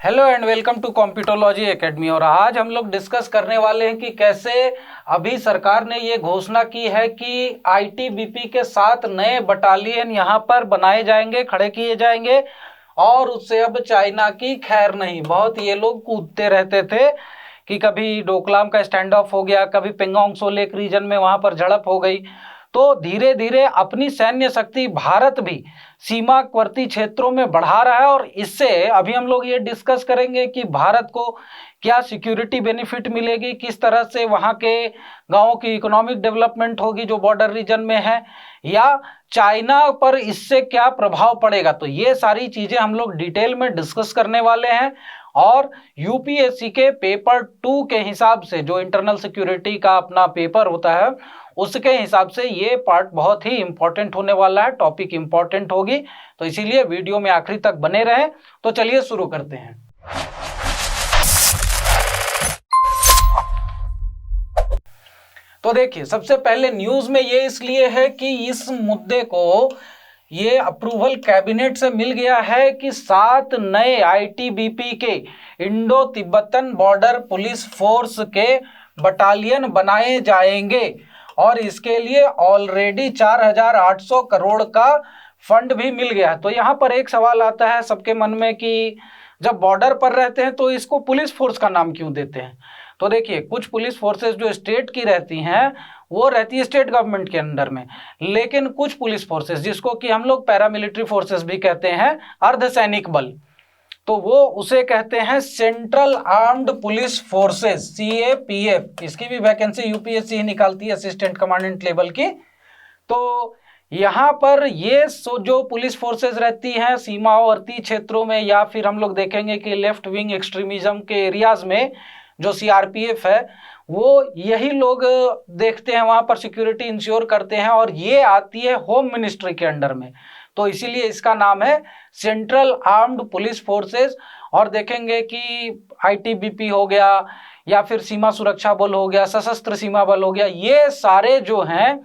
Hello and welcome to Computology academy. और आज हम लोग डिस्कस करने वाले हैं कि कैसे अभी सरकार ने ये घोषणा की है कि आईटीबीपी के 7 नए बटालियन यहाँ पर बनाए जाएंगे, खड़े किए जाएंगे। और उससे अब चाइना की खैर नहीं। बहुत ये लोग कूदते रहते थे कि कभी डोकलाम का स्टैंड ऑफ हो गया, कभी पेंगोंग त्सो लेक रीजन में वहां पर झड़प हो गई। तो धीरे धीरे अपनी सैन्य शक्ति भारत भी सीमावर्ती क्षेत्रों में बढ़ा रहा है। और इससे अभी हम लोग ये डिस्कस करेंगे कि भारत को क्या सिक्योरिटी बेनिफिट मिलेगी, किस तरह से वहाँ के गांवों की इकोनॉमिक डेवलपमेंट होगी जो बॉर्डर रीजन में है, या चाइना पर इससे क्या प्रभाव पड़ेगा। तो ये सारी चीजें हम लोग डिटेल में डिस्कस करने वाले हैं। और यूपीएससी के पेपर 2 के हिसाब से, जो इंटरनल सिक्योरिटी का अपना पेपर होता है, उसके हिसाब से ये पार्ट बहुत ही इंपॉर्टेंट होने वाला है, टॉपिक इंपॉर्टेंट होगी। तो इसीलिए वीडियो में आखिरी तक बने रहें। तो चलिए शुरू करते हैं। तो देखिए, सबसे पहले न्यूज में ये इसलिए है कि इस मुद्दे को ये अप्रूवल कैबिनेट से मिल गया है कि 7 नए आईटीबीपी के Indo Tibetan border police force के बटालियन बनाए जाएंगे। और इसके लिए ऑलरेडी 4,800 करोड़ का फंड भी मिल गया है। तो यहाँ पर एक सवाल आता है सबके मन में कि जब बॉर्डर पर रहते हैं तो इसको पुलिस फोर्स का नाम क्यों देते हैं। तो देखिए, कुछ पुलिस फोर्सेस जो स्टेट की रहती हैं वो रहती है स्टेट गवर्नमेंट के अंडर में, लेकिन कुछ पुलिस फोर्सेस जिसको कि हम लोग पैरामिलिट्री फोर्सेस भी कहते हैं, अर्धसैनिक बल, तो वो उसे कहते हैं central armed police forces, CAPF. इसकी भी वैकेंसी यूपीएससी ही निकालती है, असिस्टेंट कमांडेंट लेवल की। तो यहाँ पर ये जो पुलिस फोर्सेस रहती हैं सीमावर्ती क्षेत्रों में, या फिर हम लोग देखेंगे कि लेफ्ट विंग एक्सट्रीमिज्म के एरियाज में जो सीआरपीएफ है, वो यही लोग देखते हैं, वहाँ पर सिक्योरिटी इंश्योर करते हैं। और ये आती है होम मिनिस्ट्री के अंडर में, तो इसीलिए इसका नाम है सेंट्रल आर्म्ड पुलिस फोर्सेस। और देखेंगे कि आईटीबीपी हो गया, या फिर सीमा सुरक्षा बल हो गया, सशस्त्र सीमा बल हो गया, ये सारे जो हैं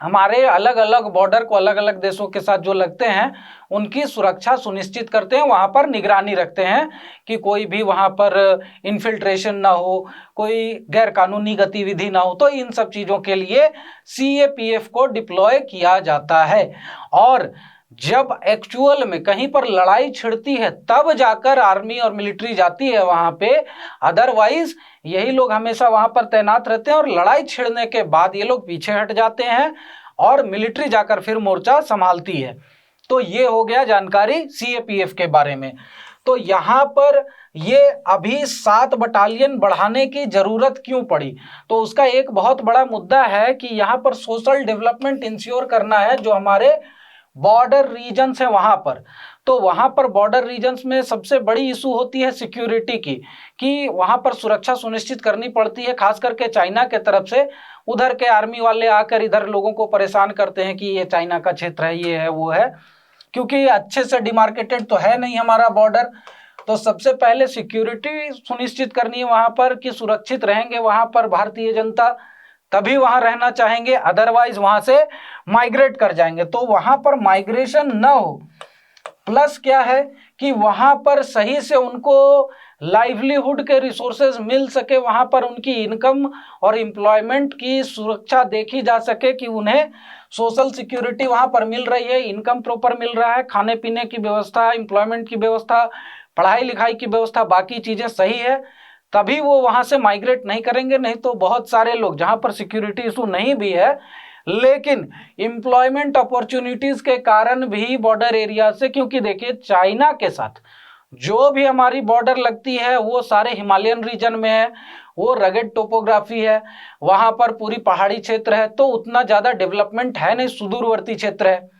हमारे अलग अलग बॉर्डर को अलग अलग देशों के साथ जो लगते हैं उनकी सुरक्षा सुनिश्चित करते हैं, वहां पर निगरानी रखते हैं कि कोई भी वहां पर इन्फिल्ट्रेशन ना हो, कोई गैर कानूनी गतिविधि ना हो। तो इन सब चीजों के लिए सीएपीएफ को डिप्लॉय किया जाता है। और जब एक्चुअल में कहीं पर लड़ाई छिड़ती है तब जाकर आर्मी और मिलिट्री जाती है वहां पे, अदरवाइज यही लोग हमेशा वहां पर तैनात रहते हैं। और लड़ाई छिड़ने के बाद ये लोग पीछे हट जाते हैं और मिलिट्री जाकर फिर मोर्चा संभालती है। तो ये हो गया जानकारी सीएपीएफ के बारे में। तो यहाँ पर ये अभी 7 बटालियन बढ़ाने की जरूरत क्यों पड़ी, तो उसका एक बहुत बड़ा मुद्दा है कि यहाँ पर सोशल डेवलपमेंट इंश्योर करना है जो हमारे बॉर्डर रीजन्स है वहां पर। तो वहां पर बॉर्डर रीजन्स में सबसे बड़ी इशू होती है सिक्योरिटी की, कि वहां पर सुरक्षा सुनिश्चित करनी पड़ती है, खास करके चाइना के तरफ से। उधर के आर्मी वाले आकर इधर लोगों को परेशान करते हैं कि ये चाइना का क्षेत्र है, ये है, वो है, क्योंकि अच्छे से डिमार्केटेड तो है नहीं हमारा बॉर्डर। तो सबसे पहले सिक्योरिटी सुनिश्चित करनी है वहां पर कि सुरक्षित रहेंगे वहां पर भारतीय जनता, तभी वहां रहना चाहेंगे, अदरवाइज वहां से माइग्रेट कर जाएंगे। तो वहां पर माइग्रेशन न हो, प्लस क्या है कि वहां पर सही से उनको लाइवलीहुड के रिसोर्सेज मिल सके, वहां पर उनकी इनकम और एम्प्लॉयमेंट की सुरक्षा देखी जा सके कि उन्हें सोशल सिक्योरिटी वहां पर मिल रही है, इनकम प्रॉपर मिल रहा है, खाने पीने की व्यवस्था, एम्प्लॉयमेंट की व्यवस्था, पढ़ाई लिखाई की व्यवस्था, बाकी चीजें सही है, तभी वो वहां से माइग्रेट नहीं करेंगे। नहीं तो बहुत सारे लोग जहां पर सिक्योरिटी इशू नहीं भी है लेकिन एम्प्लॉयमेंट अपॉर्चुनिटीज के कारण भी बॉर्डर एरिया से, क्योंकि देखिए चाइना के साथ जो भी हमारी बॉर्डर लगती है वो सारे हिमालयन रीजन में है, वो रगेड टोपोग्राफी है, वहां पर पूरी पहाड़ी क्षेत्र है, तो उतना ज्यादा डेवलपमेंट है नहीं, सुदूरवर्ती क्षेत्र है।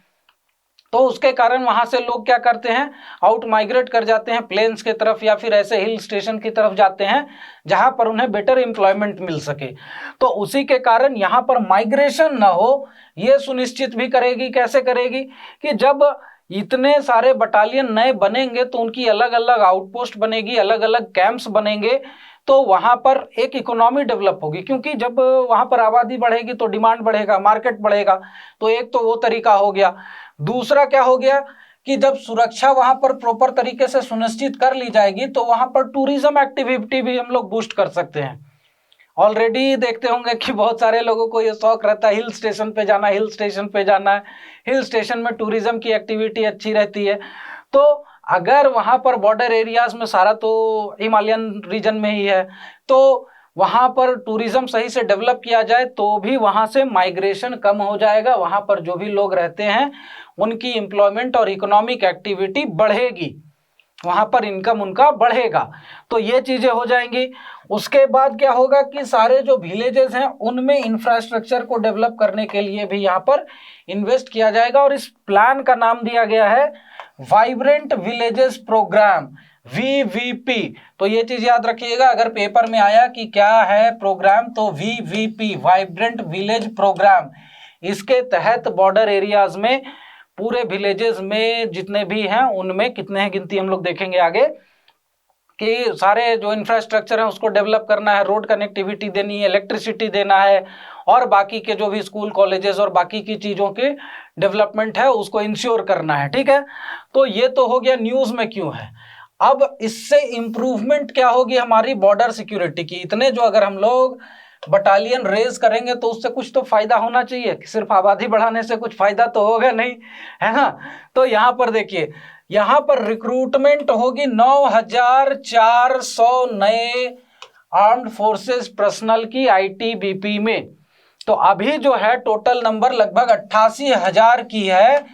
तो उसके कारण वहां से लोग क्या करते हैं, आउट माइग्रेट कर जाते हैं प्लेन्स के तरफ, या फिर ऐसे हिल स्टेशन की तरफ जाते हैं जहां पर उन्हें बेटर एम्प्लॉयमेंट मिल सके। तो उसी के कारण यहाँ पर माइग्रेशन ना हो, ये सुनिश्चित भी करेगी। कैसे करेगी कि जब इतने सारे बटालियन नए बनेंगे तो उनकी अलग अलग आउटपोस्ट बनेगी, अलग अलग कैंप्स बनेंगे, तो वहां पर एक इकोनॉमी डेवलप होगी। क्योंकि जब वहां पर आबादी बढ़ेगी तो डिमांड बढ़ेगा, मार्केट बढ़ेगा। तो एक तो वो तरीका हो गया। दूसरा क्या हो गया कि जब सुरक्षा वहां पर प्रॉपर तरीके से सुनिश्चित कर ली जाएगी तो वहां पर टूरिज्म एक्टिविटी भी हम लोग बूस्ट कर सकते हैं। ऑलरेडी देखते होंगे कि बहुत सारे लोगों को ये शौक रहता है हिल स्टेशन पे जाना, हिल स्टेशन पे जाना है, हिल स्टेशन में टूरिज्म की एक्टिविटी अच्छी रहती है। तो अगर वहां पर बॉर्डर एरियाज में, सारा तो हिमालयन रीजन में ही है, तो वहां पर टूरिज्म सही से डेवलप किया जाए तो भी वहां से माइग्रेशन कम हो जाएगा, वहां पर जो भी लोग रहते हैं उनकी एम्प्लॉयमेंट और इकोनॉमिक एक्टिविटी बढ़ेगी, वहां पर इनकम उनका बढ़ेगा। तो ये चीजें हो जाएंगी। उसके बाद क्या होगा कि सारे जो विलेजेस हैं उनमें इंफ्रास्ट्रक्चर को डेवलप करने के लिए भी यहाँ पर इन्वेस्ट किया जाएगा, और इस प्लान का नाम दिया गया है वाइब्रेंट विलेजेस प्रोग्राम, VVP। तो ये चीज याद रखिएगा, अगर पेपर में आया कि क्या है प्रोग्राम तो VVP, वाइब्रेंट विलेज प्रोग्राम। इसके तहत बॉर्डर एरियाज में पूरे विलेजेस में जितने भी हैं उनमें कितने हैं गिनती हम लोग देखेंगे आगे, कि सारे जो इंफ्रास्ट्रक्चर है उसको डेवलप करना है, रोड कनेक्टिविटी देनी है, इलेक्ट्रिसिटी देना है, और बाकी के जो भी स्कूल कॉलेजेस और बाकी की चीज़ों के डेवलपमेंट है उसको इंश्योर करना है। ठीक है, तो ये तो हो गया न्यूज़ में क्यों है। अब इससे इम्प्रूवमेंट क्या होगी हमारी बॉर्डर सिक्योरिटी की। इतने जो अगर हम लोग बटालियन रेज करेंगे तो उससे कुछ तो फायदा होना चाहिए, सिर्फ आबादी बढ़ाने से कुछ फायदा तो होगा नहीं, है ना। तो यहाँ पर देखिए, यहाँ पर रिक्रूटमेंट होगी 9,400 नए आर्म्ड फोर्सेस पर्सनल की ITBP में। तो अभी जो है टोटल नंबर लगभग 88,000 की है,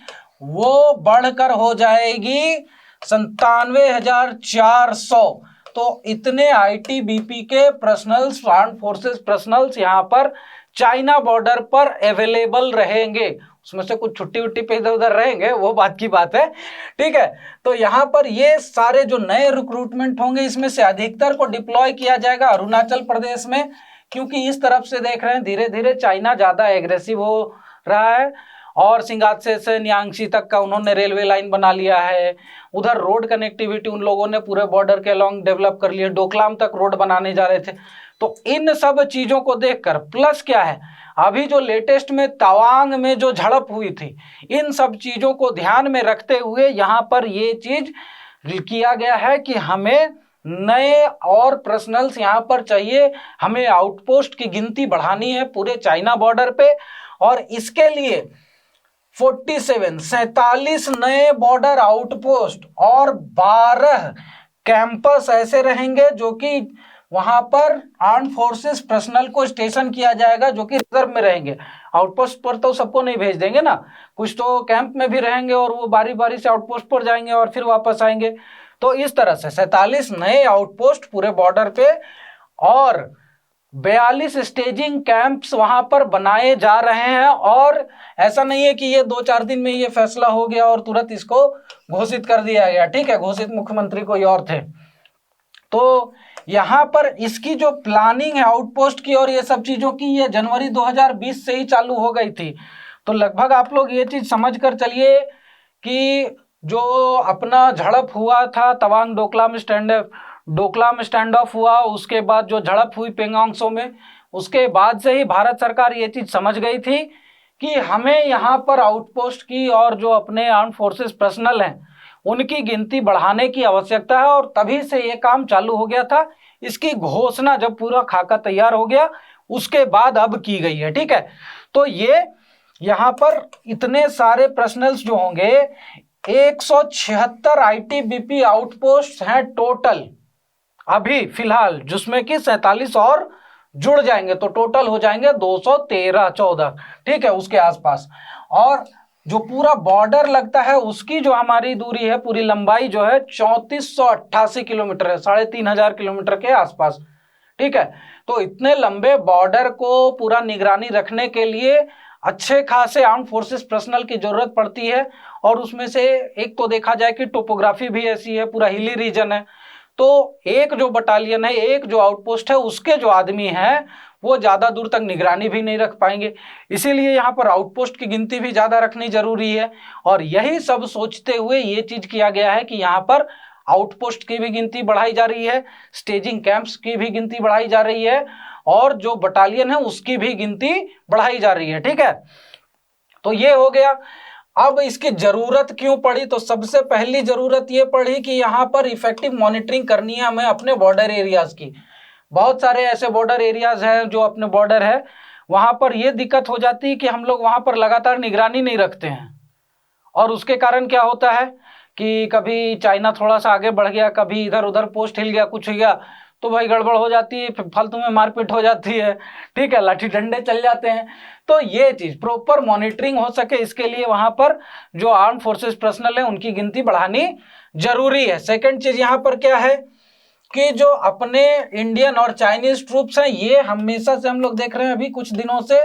वो बढ़कर हो जाएगी 97,400। तो इतने ITBP के पर्सनल्स, आर्म्ड फोर्सेस पर्सनल्स यहाँ पर चाइना बॉर्डर पर अवेलेबल रहेंगे। उसमें से कुछ छुट्टी उट्टी पे इधर उधर रहेंगे, वो बात की बात है। ठीक है, तो यहाँ पर ये सारे जो नए रिक्रूटमेंट होंगे इसमें से अधिकतर को डिप्लॉय किया जाएगा अरुणाचल प्रदेश में, क्योंकि इस तरफ से देख रहे हैं धीरे धीरे चाइना ज़्यादा एग्रेसिव हो रहा है, और सिंगात्से से न्यांगशी तक का उन्होंने रेलवे लाइन बना लिया है। उधर रोड कनेक्टिविटी उन लोगों ने पूरे बॉर्डर के अलॉन्ग डेवलप कर लिया, डोकलाम तक रोड बनाने जा रहे थे। तो इन सब चीज़ों को देखकर, प्लस क्या है अभी जो लेटेस्ट में तवांग में जो झड़प हुई थी, इन सब चीज़ों को ध्यान में रखते हुए यहाँ पर ये चीज़ किया गया है कि हमें नए और पर्सनल्स यहाँ पर चाहिए, हमें आउटपोस्ट की गिनती बढ़ानी है पूरे चाइना बॉर्डर पे। और इसके लिए 47 नए बॉर्डर आउटपोस्ट और 12 कैंपस ऐसे रहेंगे जो कि वहां पर आर्म फोर्सेस पर्सनल को स्टेशन किया जाएगा, जो कि रिजर्व में रहेंगे। आउटपोस्ट पर तो सबको नहीं भेज देंगे ना, कुछ तो कैंप में भी रहेंगे और वो बारी बारी से आउटपोस्ट पर जाएंगे और फिर वापस आएंगे। तो इस तरह से 47 नए आउटपोस्ट पूरे बॉर्डर पे और 42 स्टेजिंग कैंप्स वहां पर बनाए जा रहे हैं। और ऐसा नहीं है कि ये 2-4 दिन में ये फैसला हो गया और तुरंत इसको घोषित कर दिया गया। ठीक है, घोषित मुख्यमंत्री कोई और थे। तो यहाँ पर इसकी जो प्लानिंग है आउटपोस्ट की और ये सब चीज़ों की, ये जनवरी 2020 से ही चालू हो गई थी। तो लगभग आप लोग ये चीज़ समझ कर चलिए कि जो अपना झड़प हुआ था तवांग डोकलाम स्टैंड ऑफ हुआ, उसके बाद जो झड़प हुई पेंगोंग त्सो में, उसके बाद से ही भारत सरकार ये चीज़ समझ गई थी कि हमें यहाँ पर आउटपोस्ट की और जो अपने आर्म फोर्सेस पर्सनल हैं उनकी गिनती बढ़ाने की आवश्यकता है, और तभी से ये काम चालू हो गया था। इसकी घोषणा जब पूरा खाका तैयार हो गया उसके बाद अब की गई है। ठीक है, तो ये यहाँ पर इतने सारे पर्सनल्स जो होंगे 176 ITBP आउटपोस्ट हैं टोटल अभी फिलहाल, जिसमें कि 47 और जुड़ जाएंगे तो टोटल हो जाएंगे 213-14। ठीक है, उसके आसपास। और जो पूरा बॉर्डर लगता है उसकी जो हमारी दूरी है, पूरी लंबाई जो है 3488 किलोमीटर है, 3500 किलोमीटर के आसपास। ठीक है, तो इतने लंबे बॉर्डर को पूरा निगरानी रखने के लिए अच्छे खासे आर्म फोर्सेस पर्सनल की जरूरत पड़ती है। और उसमें से एक तो देखा जाए कि टोपोग्राफी भी ऐसी है, पूरा हिली रीजन है, तो एक जो बटालियन है, एक जो आउटपोस्ट है, उसके जो आदमी हैं वो ज़्यादा दूर तक निगरानी भी नहीं रख पाएंगे। इसीलिए यहाँ पर आउटपोस्ट की गिनती भी ज़्यादा रखनी जरूरी है। और यही सब सोचते हुए ये चीज़ किया गया है कि यहाँ पर आउटपोस्ट की भी गिनती बढ़ाई जा रही है, स्टेजिंग कैंप्स की भी गिनती बढ़ाई जा रही है, और जो बटालियन है उसकी भी गिनती बढ़ाई जा रही है। ठीक है, तो ये हो गया। अब इसकी जरूरत क्यों पड़ी? तो सबसे पहली जरूरत ये पड़ी कि यहाँ पर इफेक्टिव मॉनिटरिंग करनी है हमें अपने बॉर्डर एरियाज की। बहुत सारे ऐसे बॉर्डर एरियाज हैं जो अपने बॉर्डर है, वहां पर ये दिक्कत हो जाती है कि हम लोग वहां पर लगातार निगरानी नहीं रखते हैं, और उसके कारण क्या होता है कि कभी चाइना थोड़ा सा आगे बढ़ गया, कभी इधर उधर पोस्ट हिल गया, कुछ हो गया, तो भाई गड़बड़ हो जाती है, फालतू में मारपीट हो जाती है, ठीक है, लाठी डंडे चल जाते हैं। तो ये चीज प्रॉपर मॉनिटरिंग हो सके, इसके लिए वहां पर जो आर्म फोर्सेस पर्सनल है उनकी गिनती बढ़ानी जरूरी है। सेकंड चीज यहाँ पर क्या है कि जो अपने इंडियन और चाइनीज ट्रूप्स हैं, ये हमेशा से हम लोग देख रहे हैं अभी कुछ दिनों से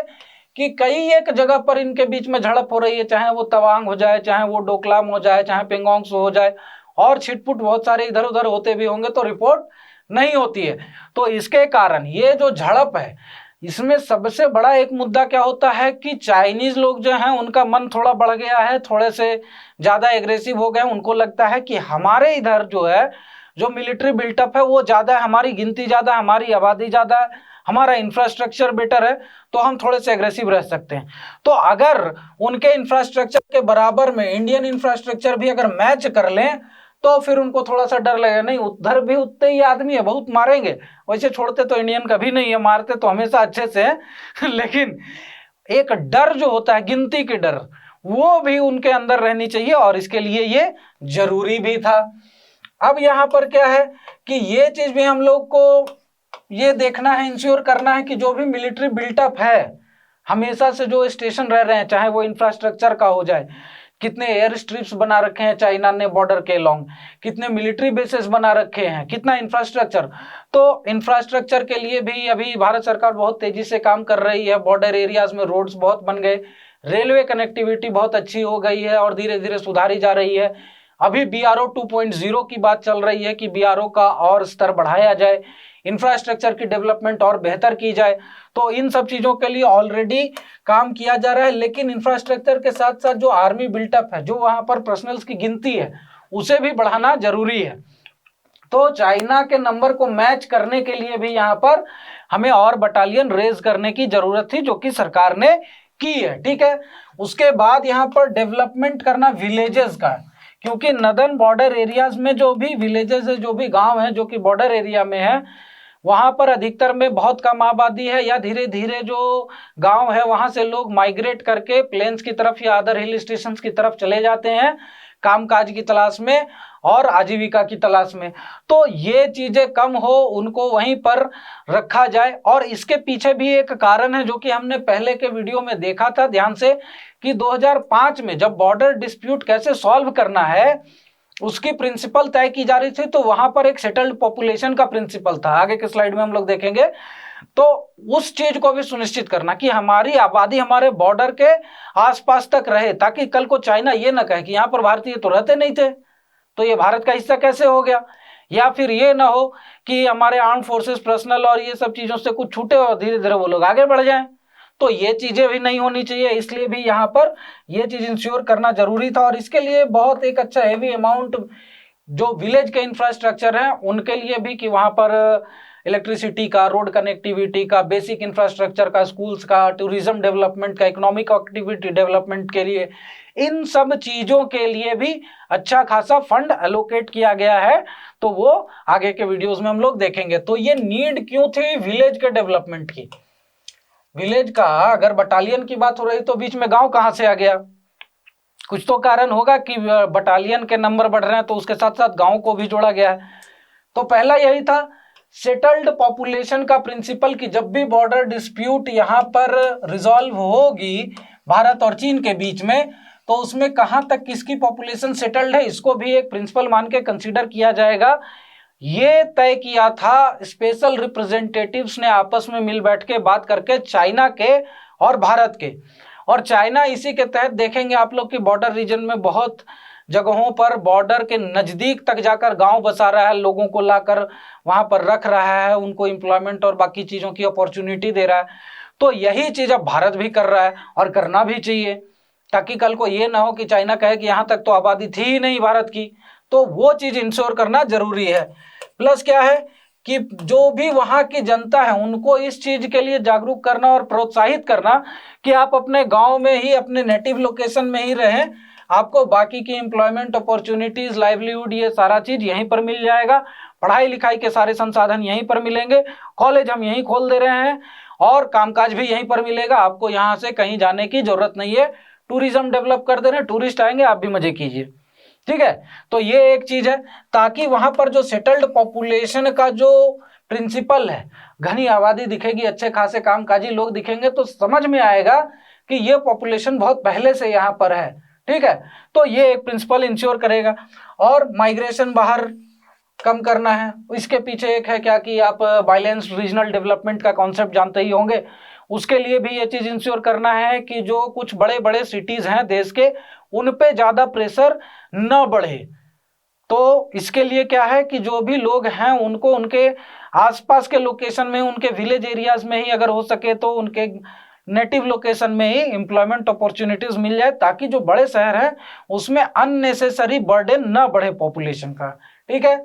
कि कई एक जगह पर इनके बीच में झड़प हो रही है, चाहे वो तवांग हो जाए, चाहे वो डोकलाम हो जाए, चाहे पेंगोंग सो हो जाए, और छिटपुट बहुत सारे इधर उधर होते भी होंगे तो रिपोर्ट नहीं होती है। तो इसके कारण ये जो झड़प है, इसमें सबसे बड़ा एक मुद्दा क्या होता है कि चाइनीज लोग जो हैं उनका मन थोड़ा बढ़ गया है, थोड़े से ज्यादा एग्रेसिव हो गए। उनको लगता है कि हमारे इधर जो है जो मिलिट्री बिल्टअप है वो ज्यादा है, हमारी गिनती ज्यादा है, हमारी आबादी ज्यादा है, हमारा इंफ्रास्ट्रक्चर बेटर है, तो हम थोड़े से एग्रेसिव रह सकते हैं। तो अगर उनके इंफ्रास्ट्रक्चर के बराबर में इंडियन इंफ्रास्ट्रक्चर भी अगर मैच कर लें तो फिर उनको थोड़ा सा डर लगेगा, नहीं उधर भी उतने ही आदमी है, बहुत मारेंगे, वैसे छोड़ते तो इंडियन कभी नहीं है, मारते तो हमेशा अच्छे से है लेकिन एक डर जो होता है, गिनती की डर, वो भी उनके अंदर रहनी चाहिए, और इसके लिए ये जरूरी भी था। अब यहाँ पर क्या है कि ये चीज भी हम लोग को ये देखना है, इंश्योर करना है कि जो भी मिलिट्री बिल्टअप है, हमेशा से जो स्टेशन रह रहे हैं, चाहे वो इंफ्रास्ट्रक्चर का हो जाए, कितने एयर स्ट्रिप्स बना रखे हैं चाइना ने बॉर्डर के लॉन्ग, कितने मिलिट्री बेसेस बना रखे हैं, कितना इंफ्रास्ट्रक्चर। तो इंफ्रास्ट्रक्चर के लिए भी अभी भारत सरकार बहुत तेजी से काम कर रही है। बॉर्डर एरियाज में रोड्स बहुत बन गए, रेलवे कनेक्टिविटी बहुत अच्छी हो गई है और धीरे धीरे सुधारी जा रही है। अभी BRO 2.0 की बात चल रही है कि BRO का और स्तर बढ़ाया जाए, इंफ्रास्ट्रक्चर की डेवलपमेंट और बेहतर की जाए। तो इन सब चीजों के लिए ऑलरेडी काम किया जा रहा है, लेकिन इंफ्रास्ट्रक्चर के साथ साथ जो आर्मी बिल्टअप है, जो वहां पर पर्सनल्स की गिनती है, उसे भी बढ़ाना जरूरी है। तो चाइना के नंबर को मैच करने के लिए भी यहाँ पर हमें और बटालियन रेज करने की जरूरत थी, जो कि सरकार ने की है, ठीक है। उसके बाद यहाँ पर डेवलपमेंट करना विलेजेस का, क्योंकि नदर्न बॉर्डर एरियाज में जो भी विलेजेस है, जो भी गांव है जो कि बॉर्डर एरिया में है, वहां पर अधिकतर में बहुत कम आबादी है, या धीरे धीरे जो गांव है वहां से लोग माइग्रेट करके प्लेन्स की तरफ या अदर हिल स्टेशंस की तरफ चले जाते हैं कामकाज की तलाश में और आजीविका की तलाश में। तो ये चीजें कम हो, उनको वहीं पर रखा जाए। और इसके पीछे भी एक कारण है जो कि हमने पहले के वीडियो में देखा था ध्यान से, कि 2005 में जब बॉर्डर डिस्प्यूट कैसे सॉल्व करना है उसकी प्रिंसिपल तय की जा रही थी, तो वहां पर एक सेटल्ड पॉपुलेशन का प्रिंसिपल था, आगे के स्लाइड में हम लोग देखेंगे। तो उस चीज को भी सुनिश्चित करना कि हमारी आबादी हमारे बॉर्डर के आसपास तक रहे, ताकि कल को चाइना ये ना कहे कि यहाँ पर भारतीय तो रहते नहीं थे, तो ये भारत का हिस्सा कैसे हो गया, या फिर ये ना हो कि हमारे आर्म फोर्सेस पर्सनल और ये सब चीजों से कुछ छूटे और धीरे धीरे वो लोग आगे बढ़ जाएं। तो ये चीजें भी नहीं होनी चाहिए, इसलिए भी यहाँ पर ये चीज इंश्योर करना जरूरी था। और इसके लिए बहुत एक अच्छा हेवी अमाउंट जो विलेज के इंफ्रास्ट्रक्चर हैं उनके लिए भी, कि वहां पर इलेक्ट्रिसिटी का, रोड कनेक्टिविटी का, बेसिक इंफ्रास्ट्रक्चर का, स्कूल्स का, टूरिज्म डेवलपमेंट का, इकोनॉमिक एक्टिविटी डेवलपमेंट के लिए, इन सब चीजों के लिए भी अच्छा खासा फंड एलोकेट किया गया है। तो वो आगे के वीडियोस में हम लोग देखेंगे। तो ये नीड क्यों थी विलेज के डेवलपमेंट की? विलेज का अगर बटालियन की बात हो रही तो बीच में गांव कहां से आ गया? कुछ तो कारण होगा कि बटालियन के नंबर बढ़ रहे हैं तो उसके साथ साथ गांव को भी जोड़ा गया है। तो पहला यही था सेटल्ड पॉपुलेशन का प्रिंसिपल, कि जब भी बॉर्डर डिस्प्यूट यहाँ पर रिजॉल्व होगी भारत और चीन के बीच में, तो उसमें कहां तक किसकी पॉपुलेशन सेटल्ड है, इसको भी एक प्रिंसिपल मान के कंसीडर किया जाएगा। ये तय किया था स्पेशल रिप्रेजेंटेटिव्स ने आपस में मिल बैठ के बात करके, चाइना के और भारत के। और चाइना इसी के तहत देखेंगे आप लोग कि बॉर्डर रीजन में बहुत जगहों पर बॉर्डर के नजदीक तक जाकर गांव बसा रहा है, लोगों को लाकर वहां पर रख रहा है, उनको एम्प्लॉयमेंट और बाकी चीजों की अपॉर्चुनिटी दे रहा है। तो यही चीज अब भारत भी कर रहा है और करना भी चाहिए, ताकि कल को ये ना हो कि चाइना कहे कि यहाँ तक तो आबादी थी ही नहीं भारत की। तो वो चीज इंश्योर करना जरूरी है। प्लस क्या है कि जो भी वहाँ की जनता है उनको इस चीज के लिए जागरूक करना और प्रोत्साहित करना कि आप अपने गांव में ही, अपने नेटिव लोकेशन में ही रहें, आपको बाकी की एम्प्लॉयमेंट अपॉर्चुनिटीज, लाइवलीहुड, ये सारा चीज यहीं पर मिल जाएगा। पढ़ाई लिखाई के सारे संसाधन यहीं पर मिलेंगे, कॉलेज हम यहीं खोल दे रहे हैं और कामकाज भी यहीं पर मिलेगा। आपको यहाँ से कहीं जाने की जरूरत नहीं है। टूरिज्म डेवलप कर दे रहे हैं, टूरिस्ट आएंगे, आप भी मजे कीजिए। ठीक है, तो ये एक चीज है, ताकि वहां पर जो सेटल्ड पॉपुलेशन का जो प्रिंसिपल है, घनी आबादी दिखेगी, अच्छे खासे कामकाजी लोग दिखेंगे, तो समझ में आएगा कि ये पॉपुलेशन बहुत पहले से यहाँ पर है। ठीक है, तो ये एक प्रिंसिपल इंश्योर करेगा। और माइग्रेशन बाहर कम करना है, इसके पीछे एक है क्या कि आप बैलेंस रीजनल डेवलपमेंट का कॉन्सेप्ट जानते ही होंगे। उसके लिए भी ये चीज इंश्योर करना है कि जो कुछ बड़े बड़े सिटीज हैं देश के, उन पे ज्यादा प्रेशर न बढ़े। तो इसके लिए क्या है कि जो भी लोग हैं उनको उनके आसपास के लोकेशन में, उनके विलेज एरियाज में ही अगर हो सके तो उनके नेटिव लोकेशन में ही एम्प्लॉयमेंट अपॉर्चुनिटीज मिल जाए, ताकि जो बड़े शहर है उसमें अननेसेसरी बर्डन न बढ़े पॉपुलेशन का। ठीक है,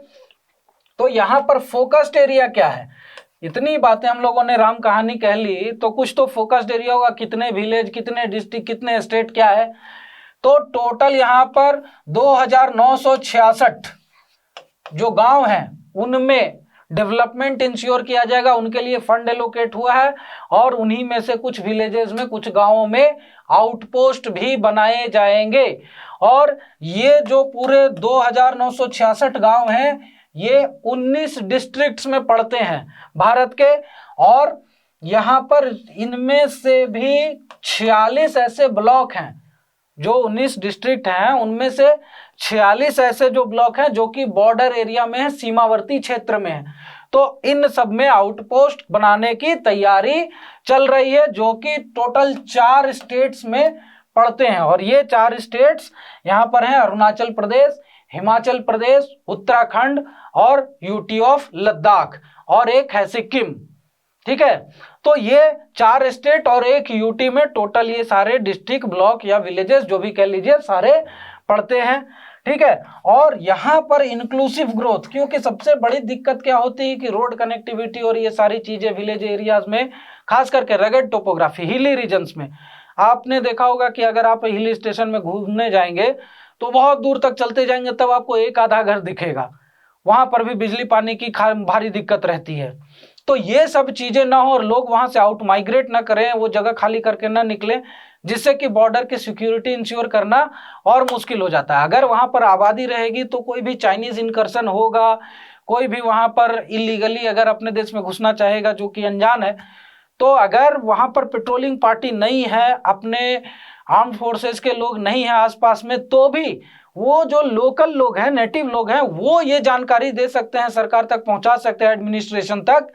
तो यहाँ पर फोकस्ड एरिया क्या है, इतनी बातें हम लोगों ने राम कहानी कह ली, तो कुछ तो फोकस्ड एरिया होगा, कितने विलेज, कितने डिस्ट्रिक्ट, कितने स्टेट, क्या है। तो टोटल यहाँ पर 2966 जो गांव हैं उनमें डेवलपमेंट इंश्योर किया जाएगा, उनके लिए फंड एलोकेट हुआ है। और उन्हीं में से कुछ विलेजेस में, कुछ गांवों में आउटपोस्ट भी बनाए जाएंगे। और ये जो पूरे 2966 गांव हैं, ये 19 डिस्ट्रिक्ट्स में पड़ते हैं भारत के। और यहाँ पर इनमें से भी 46 ऐसे ब्लॉक हैं, जो 19 डिस्ट्रिक्ट हैं उनमें से 46 ऐसे जो ब्लॉक हैं जो कि बॉर्डर एरिया में है, सीमावर्ती क्षेत्र में है। तो इन सब में आउटपोस्ट बनाने की तैयारी चल रही है, जो कि टोटल 4 स्टेट्स में पड़ते हैं। और ये 4 स्टेट्स यहाँ पर हैं, अरुणाचल प्रदेश, हिमाचल प्रदेश, उत्तराखंड और यूटी ऑफ लद्दाख, और एक है सिक्किम। ठीक है, तो ये 4 स्टेट और एक यूटी में टोटल ये सारे डिस्ट्रिक्ट, ब्लॉक या विलेजेस जो भी कह लीजिए, सारे पड़ते हैं। ठीक है, और यहाँ पर इंक्लूसिव ग्रोथ, क्योंकि सबसे बड़ी दिक्कत क्या होती है कि रोड कनेक्टिविटी और ये सारी चीजें विलेज एरियाज में, खास करके रगड टोपोग्राफी, हिली रीजन्स में, आपने देखा होगा कि अगर आप हिल स्टेशन में घूमने जाएंगे तो बहुत दूर तक चलते जाएंगे तब आपको एक आधा घर दिखेगा, वहां पर भी बिजली पानी की भारी दिक्कत रहती है। तो ये सब चीजें ना हो और लोग वहां से आउट माइग्रेट ना करें, वो जगह खाली करके ना निकले, जिससे कि बॉर्डर की सिक्योरिटी इंश्योर करना और मुश्किल हो जाता है। अगर वहां पर आबादी रहेगी तो कोई भी चाइनीज इनकर्शन होगा, कोई भी वहां पर इलीगली अगर अपने देश में घुसना चाहेगा जो कि अनजान है, तो अगर वहां पर पेट्रोलिंग पार्टी नहीं है, अपने आर्म्ड फोर्सेस के लोग नहीं है आसपास में, तो भी वो जो लोकल लोग हैं, नेटिव लोग हैं, वो ये जानकारी दे सकते हैं, सरकार तक पहुंचा सकते हैं, एडमिनिस्ट्रेशन तक,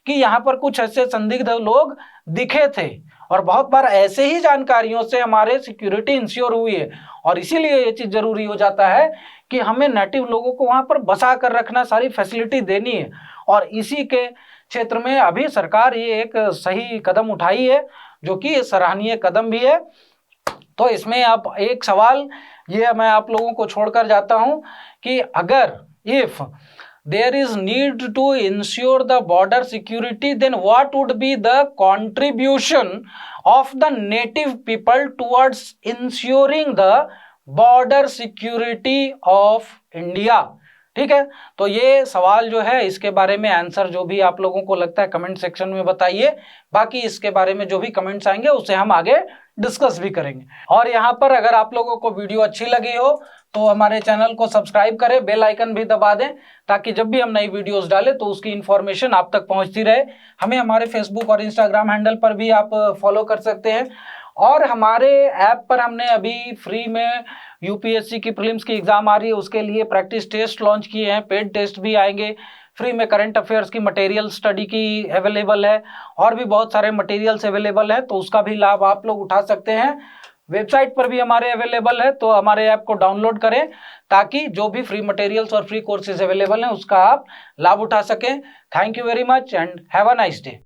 कि यहाँ पर कुछ ऐसे संदिग्ध लोग दिखे थे। और बहुत बार ऐसे ही जानकारियों से हमारे सिक्योरिटी इंश्योर हुई है। और इसीलिए ये चीज जरूरी हो जाता है कि हमें नेटिव लोगों को वहां पर बसा कर रखना, सारी फैसिलिटी देनी है। और इसी के क्षेत्र में अभी सरकार ये एक सही कदम उठाई है, जो कि सराहनीय कदम भी है। तो इसमें आप एक सवाल ये मैं आप लोगों को छोड़कर जाता हूं कि अगर if there is need to ensure the border security, then what would be the contribution of the native people towards ensuring the border security of India? ठीक है, तो ये सवाल जो है, इसके बारे में आंसर जो भी आप लोगों को लगता है कमेंट सेक्शन में बताइए। बाकी इसके बारे में जो भी कमेंट्स आएंगे उसे हम आगे डिस्कस भी करेंगे। और यहाँ पर अगर आप लोगों को वीडियो अच्छी लगी हो तो हमारे चैनल को सब्सक्राइब करें, बेल आइकन भी दबा दें, ताकि जब भी हम नई वीडियोस डालें तो उसकी इंफॉर्मेशन आप तक पहुंचती रहे। हमें हमारे फेसबुक और इंस्टाग्राम हैंडल पर भी आप फॉलो कर सकते हैं। और हमारे ऐप पर हमने अभी फ्री में यूपीएससी की प्रीलिम्स की एग्जाम आ रही है, उसके लिए प्रैक्टिस टेस्ट लॉन्च किए हैं, पेड टेस्ट भी आएंगे, फ्री में करंट अफेयर्स की मटेरियल स्टडी की अवेलेबल है, और भी बहुत सारे मटेरियल्स अवेलेबल है, तो उसका भी लाभ आप लोग उठा सकते हैं। वेबसाइट पर भी हमारे अवेलेबल है, तो हमारे ऐप को डाउनलोड करें ताकि जो भी फ्री मटेरियल्स और फ्री कोर्सेज अवेलेबल हैं उसका आप लाभ उठा सकें। Thank you very much and have a nice day.